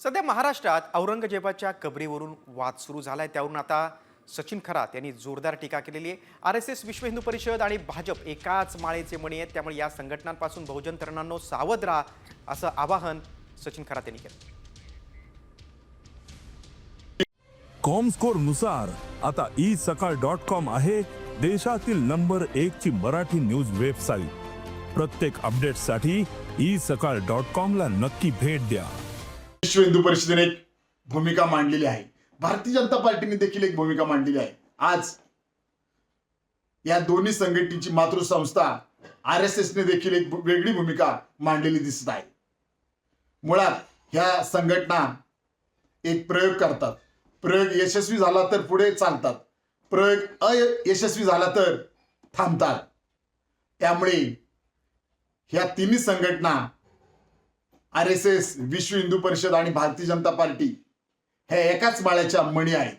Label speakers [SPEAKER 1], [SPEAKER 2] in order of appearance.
[SPEAKER 1] सध्या महाराष्ट्रात औरंगजेबाच्या कबरीवरून वाद सुरू झालाय. त्यावरून आता सचिन खरात यांनी जोरदार टीका केलेली आहे. RSS, विश्व हिंदू परिषद आणि भाजप एकाच माळेचे मणी आहेत. त्यामुळे या संघटनांपासून बहुजन तरुणांनो सावध राहा असं आवाहन सचिन खरात यांनी केलं.
[SPEAKER 2] कॉमस्कोर नुसार आता isakal.com आहे देशातील नंबर 1 ची मराठी न्यूज वेबसाईट. प्रत्येक अपडेटसाठी isakal.com ला नक्की भेट द्या.
[SPEAKER 3] विश्व हिंदू परिषदेने एक भूमिका मांडलेली आहे. भारतीय जनता पार्टीने देखील एक भूमिका मांडलेली आहे. आज या दोन्ही संघटनेची मातृसंस्था RSS ने देखील एक वेगळी भूमिका मांडलेली दिसत आहे. मुळात ह्या संघटना एक प्रयोग करतात. प्रयोग यशस्वी झाला तर पुढे चालतात, प्रयोग अयशस्वी झाला तर थांबतात. त्यामुळे ह्या तिन्ही संघटना RSS, विश्व हिंदू परिषद आणि भारतीय जनता पार्टी ह्या एकाच माळ्याच्या मणी आहेत.